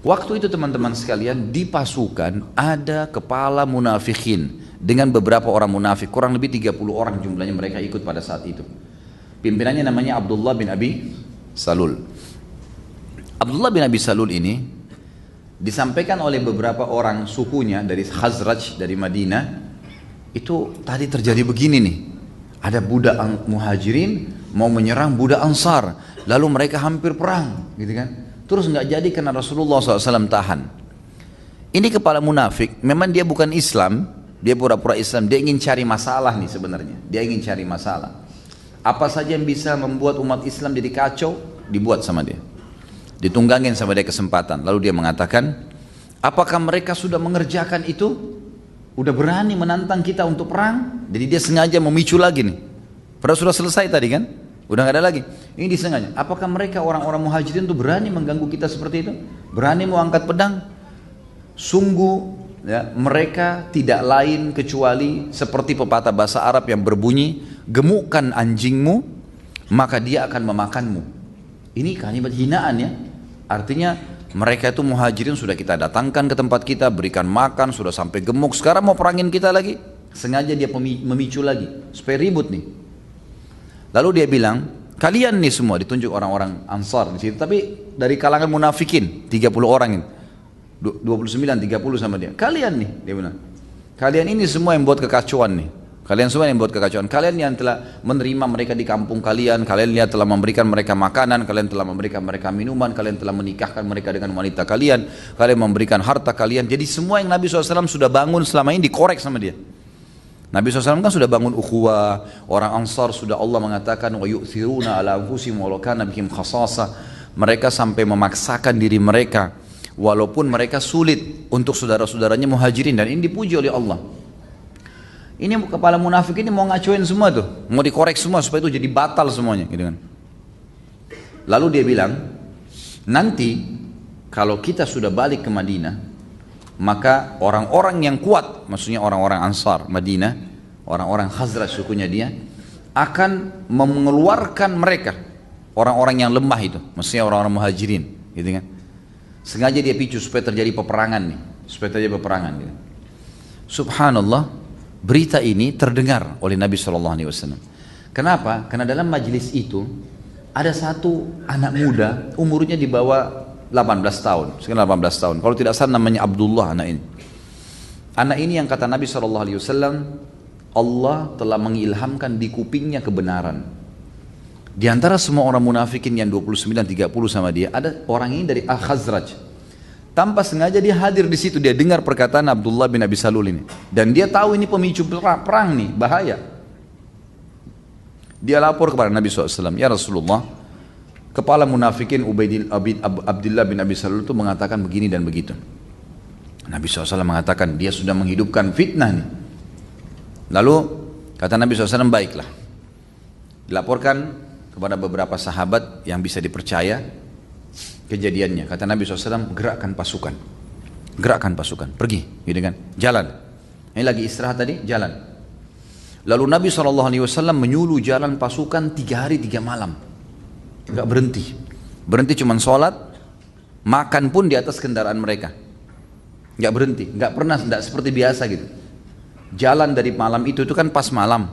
Waktu itu teman-teman sekalian, di pasukan ada kepala munafikin dengan beberapa orang munafik, kurang lebih 30 orang jumlahnya mereka ikut pada saat itu. Pimpinannya namanya Abdullah bin Abi Salul. Abdullah bin Abi Salul ini disampaikan oleh beberapa orang sukunya dari Khazraj, dari Madinah, itu tadi terjadi begini nih. Ada budak muhajirin mau menyerang budak ansar, lalu mereka hampir perang, gitu kan? Terus nggak jadi karena Rasulullah SAW tahan. Ini kepala munafik, memang dia bukan Islam, dia pura-pura Islam, dia ingin cari masalah nih sebenarnya. Dia ingin cari masalah. Apa saja yang bisa membuat umat Islam jadi kacau, dibuat sama dia. Ditunggangin sama dia kesempatan. Lalu dia mengatakan, apakah mereka sudah mengerjakan itu? Udah berani menantang kita untuk perang? Jadi dia sengaja memicu lagi nih. Padahal sudah selesai tadi kan? Udah nggak ada lagi. Ini disengaja. Apakah mereka orang-orang muhajirin itu berani mengganggu kita seperti itu? Berani mau angkat pedang? Sungguh ya, mereka tidak lain kecuali seperti pepatah bahasa Arab yang berbunyi, gemukkan anjingmu, maka dia akan memakanmu. Ini kalimat hinaan ya. Artinya mereka itu muhajirin sudah kita datangkan ke tempat kita, berikan makan, sudah sampai gemuk. Sekarang mau perangin kita lagi. Sengaja dia memicu lagi supaya ribut nih. Lalu dia bilang, kalian nih semua, ditunjuk orang-orang Ansar di situ, tapi dari kalangan munafikin 30 orang ini. 29, 30 sama dia. Kalian nih, dia bilang. Kalian ini semua yang buat kekacauan nih. Kalian semua yang buat kekacauan. Kalian yang telah menerima mereka di kampung kalian, kalian lihat telah memberikan mereka makanan, kalian telah memberikan mereka minuman, kalian telah menikahkan mereka dengan wanita kalian, kalian memberikan harta kalian. Jadi semua yang Nabi SAW sudah bangun selama ini dikorek sama dia. Nabi SAW kan sudah bangun ukhuwah, orang Ansar sudah Allah mengatakan wa yu'thiruna ala anfusihim walau kana bihim khasasa. Mereka sampai memaksakan diri mereka walaupun mereka sulit untuk saudara-saudaranya muhajirin, dan ini dipuji oleh Allah. Ini kepala munafik ini mau ngacuin semua tuh, mau dikorek semua supaya itu jadi batal semuanya, gitu kan. Lalu dia bilang, nanti kalau kita sudah balik ke Madinah, maka orang-orang yang kuat, maksudnya orang-orang Ansar Madinah, orang-orang Khazraj sukunya dia, akan mengeluarkan mereka, orang-orang yang lemah itu, maksudnya orang-orang muhajirin, gitu kan. Sengaja dia picu supaya terjadi peperangan nih, supaya terjadi peperangan gitu. Subhanallah, berita ini terdengar oleh Nabi SAW. Kenapa? Karena dalam majelis itu ada satu anak muda, umurnya di bawah 18 tahun, sekitar 18 tahun. Kalau tidak salah namanya Abdullah anak ini. Anak ini yang kata Nabi SAW, Allah telah mengilhamkan di kupingnya kebenaran. Di antara semua orang munafikin yang 29-30 sama dia, ada orang ini dari Al-Khazraj. Tanpa sengaja dia hadir di situ, dia dengar perkataan Abdullah bin Abi Salul ini. Dan dia tahu ini pemicu perang nih, bahaya. Dia lapor kepada Nabi SAW, ya Rasulullah, kepala munafikin Abdullah bin Abi Salul itu mengatakan begini dan begitu. Nabi SAW mengatakan dia sudah menghidupkan fitnah nih. Lalu kata Nabi SAW, baiklah. Dilaporkan kepada beberapa sahabat yang bisa dipercaya kejadiannya. Kata Nabi SAW, gerakkan pasukan, pergi, gitu kan, jalan. Ini lagi istirahat tadi, jalan. Lalu Nabi SAW menyuruh jalan pasukan 3 hari 3 malam. Enggak berhenti cuma sholat, makan pun di atas kendaraan mereka, enggak berhenti, enggak pernah, enggak seperti biasa gitu. Jalan dari malam itu kan pas malam,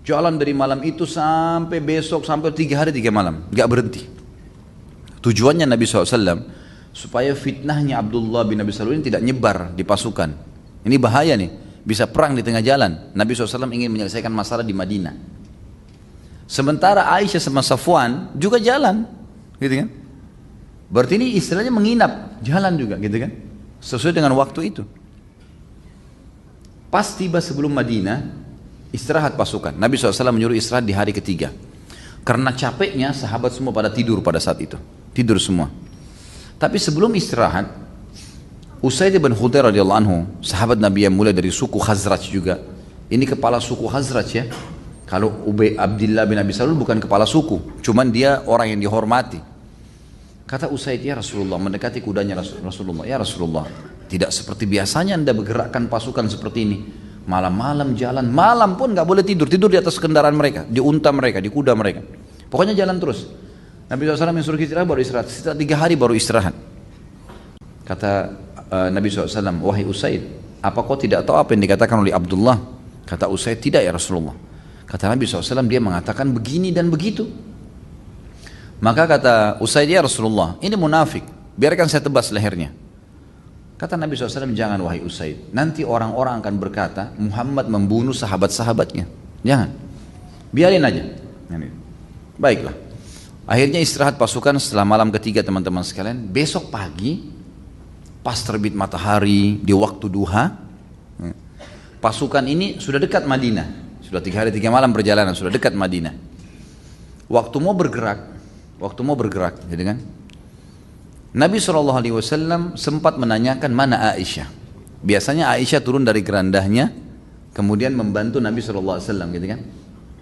jalan dari malam itu sampai besok, sampai 3 hari 3 malam, enggak berhenti. Tujuannya Nabi SAW supaya fitnahnya Abdullah bin Abi Salul ini tidak nyebar di pasukan. Ini bahaya nih, bisa perang di tengah jalan. Nabi SAW ingin menyelesaikan masalah di Madinah. Sementara Aisyah sama Safwan juga jalan, gitu kan? Berarti ini istilahnya menginap, jalan juga, gitu kan? Sesuai dengan waktu itu. Pas tiba sebelum Madinah, istirahat pasukan. Nabi SAW menyuruh istirahat di hari ketiga. Karena capeknya sahabat semua pada tidur pada saat itu, tidur semua. Tapi sebelum istirahat, Usaid bin Khudair radhiyallahu anhu, sahabat Nabi yang mulai dari suku Khazraj juga. Ini kepala suku Khazraj ya. Kalau Abdullah bin Abi Salul bukan kepala suku, cuman dia orang yang dihormati. Kata Usaid, ya Rasulullah, mendekati kudanya Rasulullah, ya Rasulullah, tidak seperti biasanya Anda bergerakkan pasukan seperti ini. Malam-malam jalan, malam pun nggak boleh tidur di atas kendaraan mereka, di unta mereka, di kuda mereka. Pokoknya jalan terus. Nabi SAW yang suruh istirahat baru istirahat, setelah 3 hari baru istirahat. Kata Nabi SAW, wahai Usaid, apa kau tidak tahu apa yang dikatakan oleh Abdullah? Kata Usaid, tidak ya Rasulullah. Kata Nabi SAW, dia mengatakan begini dan begitu. Maka kata Usaid, ya Rasulullah, ini munafik, biarkan saya tebas lehernya. Kata Nabi SAW, jangan wahai Usaid, nanti orang-orang akan berkata Muhammad membunuh sahabat-sahabatnya. Jangan, biarin aja. Baiklah. Akhirnya istirahat pasukan setelah malam ketiga teman-teman sekalian. Besok pagi, pas terbit matahari di waktu duha, pasukan ini sudah dekat Madinah. Sudah 3 hari 3 malam perjalanan, sudah dekat Madinah. Waktu mau bergerak, jadi kan? Nabi SAW sempat menanyakan mana Aisyah. Biasanya Aisyah turun dari gerandahnya, kemudian membantu Nabi SAW, gitu kan?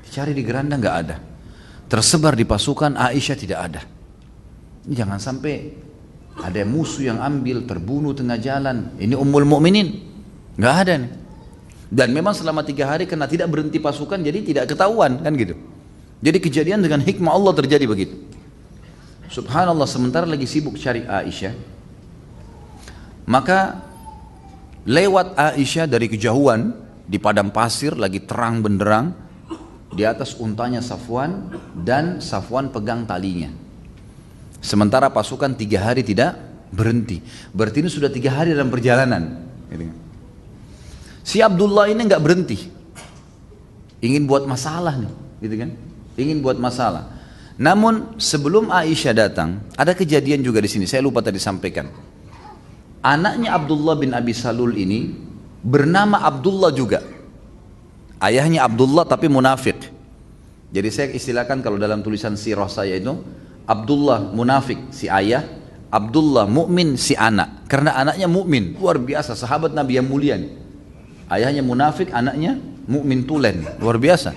Dicari di gerandah nggak ada. Tersebar di pasukan, Aisyah tidak ada. Ini jangan sampai ada musuh yang ambil, terbunuh tengah jalan. Ini Ummul Mukminin, nggak ada nih. Dan memang selama 3 hari karena tidak berhenti pasukan, jadi tidak ketahuan kan gitu. Jadi kejadian dengan hikmah Allah terjadi begitu. Subhanallah, sementara lagi sibuk cari Aisyah, maka lewat Aisyah dari kejauhan di padang pasir lagi terang benderang, di atas untanya Safwan, dan Safwan pegang talinya. Sementara pasukan 3 hari tidak berhenti. Berarti ini sudah 3 hari dalam perjalanan. Si Abdullah ini nggak berhenti, ingin buat masalah nih, gitu kan? Ingin buat masalah. Namun sebelum Aisyah datang, ada kejadian juga di sini. Saya lupa tadi sampaikan. Anaknya Abdullah bin Abi Salul ini bernama Abdullah juga. Ayahnya Abdullah tapi munafik. Jadi saya istilahkan kalau dalam tulisan sirah saya itu, Abdullah munafik si ayah, Abdullah mukmin si anak. Karena anaknya mukmin, luar biasa, sahabat Nabi yang mulia nih. Ayahnya munafik, anaknya mukmin tulen, luar biasa.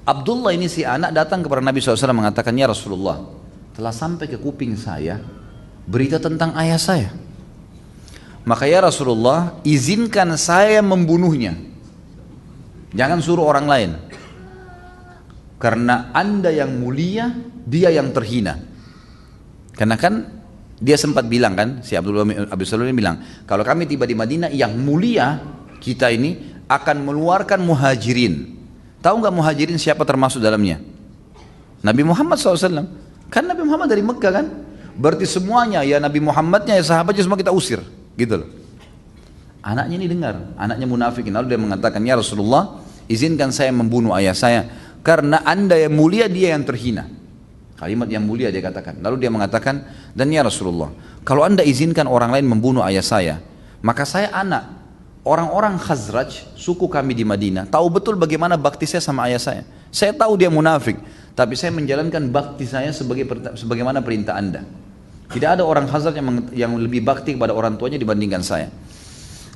Abdullah ini si anak datang kepada Nabi SAW mengatakan, ya Rasulullah, telah sampai ke kuping saya berita tentang ayah saya. Maka ya Rasulullah, izinkan saya membunuhnya. Jangan suruh orang lain. Karena Anda yang mulia, dia yang terhina. Karena kan dia sempat bilang kan, si Abdullah bin Abi Salul ini bilang, kalau kami tiba di Madinah, yang mulia kita ini akan mengeluarkan muhajirin. Tahu nggak muhajirin siapa termasuk dalamnya? Nabi Muhammad SAW. Kan Nabi Muhammad dari Mekah kan? Berarti semuanya, ya Nabi Muhammadnya, ya sahabatnya semua kita usir. Gitu loh. Anaknya ini dengar, anaknya munafikin. Lalu dia mengatakan, ya Rasulullah, izinkan saya membunuh ayah saya. Karena Anda yang mulia, dia yang terhina. Kalimat yang mulia dia katakan. Lalu dia mengatakan, dan ya Rasulullah, kalau Anda izinkan orang lain membunuh ayah saya, maka saya anak. Orang-orang Khazraj, suku kami di Madinah, tahu betul bagaimana bakti saya sama ayah saya. Saya tahu dia munafik, tapi saya menjalankan bakti saya sebagaimana perintah Anda. Tidak ada orang Khazraj yang lebih bakti kepada orang tuanya dibandingkan saya.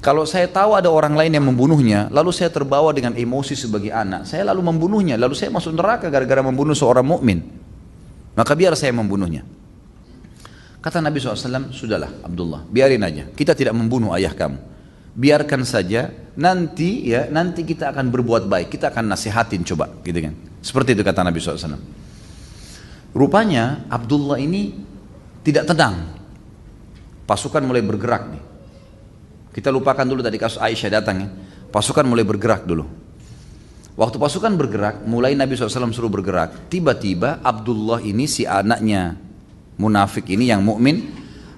Kalau saya tahu ada orang lain yang membunuhnya, lalu saya terbawa dengan emosi sebagai anak, saya lalu membunuhnya, lalu saya masuk neraka gara-gara membunuh seorang mukmin. Maka biar saya membunuhnya. Kata Nabi SAW, sudahlah Abdullah, biarin aja, kita tidak membunuh ayah kamu. Biarkan saja, nanti kita akan berbuat baik, kita akan nasihatin coba, gitu kan? Seperti itu kata Nabi SAW. Rupanya Abdullah ini tidak tenang. Pasukan mulai bergerak nih. Kita lupakan dulu tadi kasus Aisyah datang ya. Pasukan mulai bergerak dulu. Waktu pasukan bergerak, mulai Nabi SAW suruh bergerak. Tiba-tiba Abdullah ini si anaknya munafik ini yang mukmin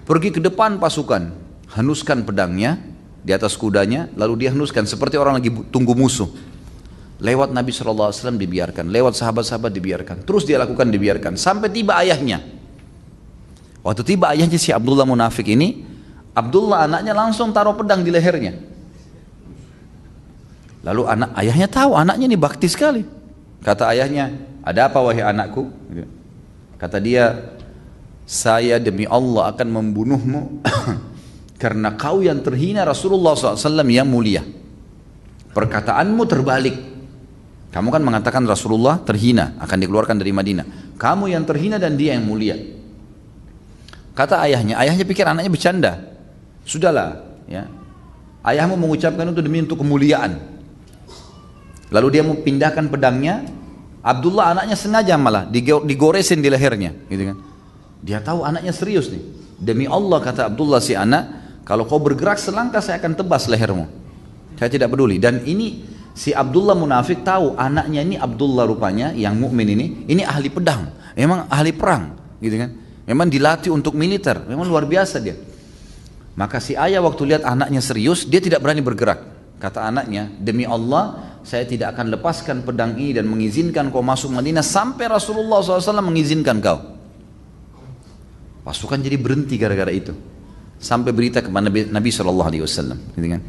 pergi ke depan pasukan, henuskan pedangnya di atas kudanya, lalu dia henuskan seperti orang lagi tunggu musuh. Lewat Nabi SAW dibiarkan, lewat sahabat-sahabat dibiarkan, terus dia lakukan dibiarkan, sampai tiba ayahnya. Waktu tiba ayahnya si Abdullah munafik ini, Abdullah anaknya langsung taruh pedang di lehernya. Lalu ayahnya tahu, anaknya ini bakti sekali. Kata ayahnya, ada apa wahai anakku? Kata dia, saya demi Allah akan membunuhmu karena kau yang terhina Rasulullah SAW yang mulia. Perkataanmu terbalik. Kamu kan mengatakan Rasulullah terhina, akan dikeluarkan dari Madinah. Kamu yang terhina dan dia yang mulia. Kata ayahnya pikir anaknya bercanda. Sudahlah, ya. Ayahmu mengucapkan itu demi untuk kemuliaan. Lalu dia mau pindahkan pedangnya. Abdullah anaknya sengaja malah digoresin di lehernya, gitu kan. Dia tahu anaknya serius nih. Demi Allah kata Abdullah si anak, kalau kau bergerak selangkah saya akan tebas lehermu. Saya tidak peduli. Dan ini si Abdullah munafik tahu anaknya ini Abdullah rupanya yang mukmin ini ahli pedang, memang ahli perang, gitu kan? Memang dilatih untuk militer, memang luar biasa dia. Maka si ayah waktu lihat anaknya serius, dia tidak berani bergerak. Kata anaknya, demi Allah saya tidak akan lepaskan pedang ini dan mengizinkan kau masuk Madinah sampai Rasulullah SAW mengizinkan kau. Pasukan jadi berhenti gara-gara itu. Sampai berita kepada Nabi SAW, gitu kan?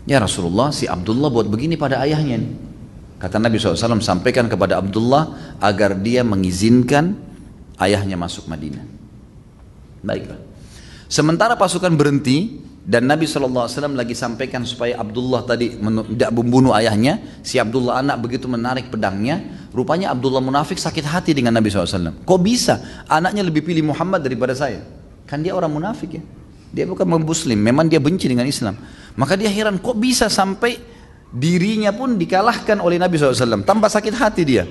Ya Rasulullah, si Abdullah buat begini pada ayahnya nih. Kata Nabi SAW, sampaikan kepada Abdullah agar dia mengizinkan ayahnya masuk Madinah. Baiklah. Sementara pasukan berhenti dan Nabi SAW lagi sampaikan supaya Abdullah tadi tidak membunuh ayahnya, si Abdullah anak begitu menarik pedangnya, rupanya Abdullah munafik sakit hati dengan Nabi SAW. Kok bisa anaknya lebih pilih Muhammad daripada saya? Kan dia orang munafik ya, dia bukan muslim, memang dia benci dengan Islam. Maka dia heran kok bisa sampai dirinya pun dikalahkan oleh Nabi SAW tanpa sakit hati dia.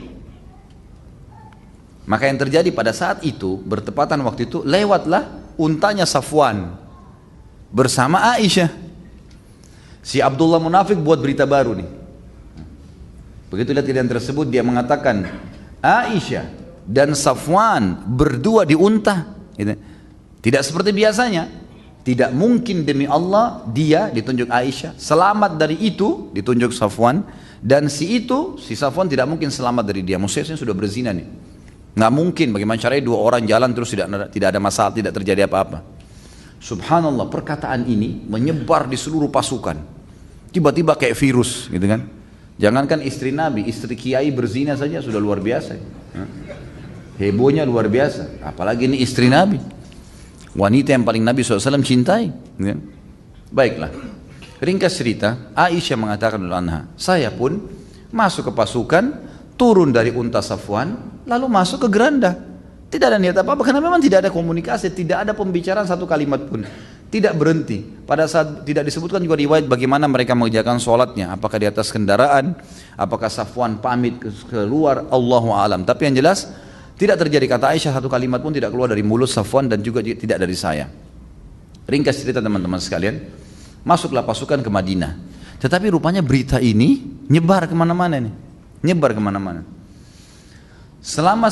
Maka yang terjadi pada saat itu, bertepatan waktu itu, lewatlah untanya Safwan bersama Aisyah. Si Abdullah munafik buat berita baru nih. Begitu lihat kejadian tersebut, dia mengatakan Aisyah dan Safwan berdua di unta. Tidak seperti biasanya. Tidak mungkin demi Allah, dia ditunjuk Aisyah selamat dari itu, ditunjuk Safwan, dan si Safwan tidak mungkin selamat dari dia. Maksudnya sudah berzina nih. Nggak mungkin, bagaimana caranya dua orang jalan terus tidak ada masalah, tidak terjadi apa-apa. Subhanallah, perkataan ini menyebar di seluruh pasukan. Tiba-tiba kayak virus, gitu kan? Jangankan istri Nabi, istri kiai berzina saja sudah luar biasa. Hebohnya luar biasa, apalagi ini istri Nabi, wanita yang paling Nabi SAW cintai. Gitu kan? Baiklah, ringkas cerita, Aisyah mengatakan anha, saya pun masuk ke pasukan, turun dari unta Safwan, lalu masuk ke geranda. Tidak ada niat apa-apa karena memang tidak ada komunikasi, tidak ada pembicaraan satu kalimat pun, tidak berhenti. Pada saat tidak disebutkan juga riwayat bagaimana mereka mengerjakan sholatnya, apakah di atas kendaraan, apakah Safwan pamit keluar, Allahu a'lam. Tapi yang jelas tidak terjadi, kata Aisyah, satu kalimat pun tidak keluar dari mulut Safwan dan juga tidak dari saya. Ringkas cerita teman-teman sekalian, masuklah pasukan ke Madinah. Tetapi rupanya berita ini nyebar kemana-mana nih. Nyebar kemana-mana. Selama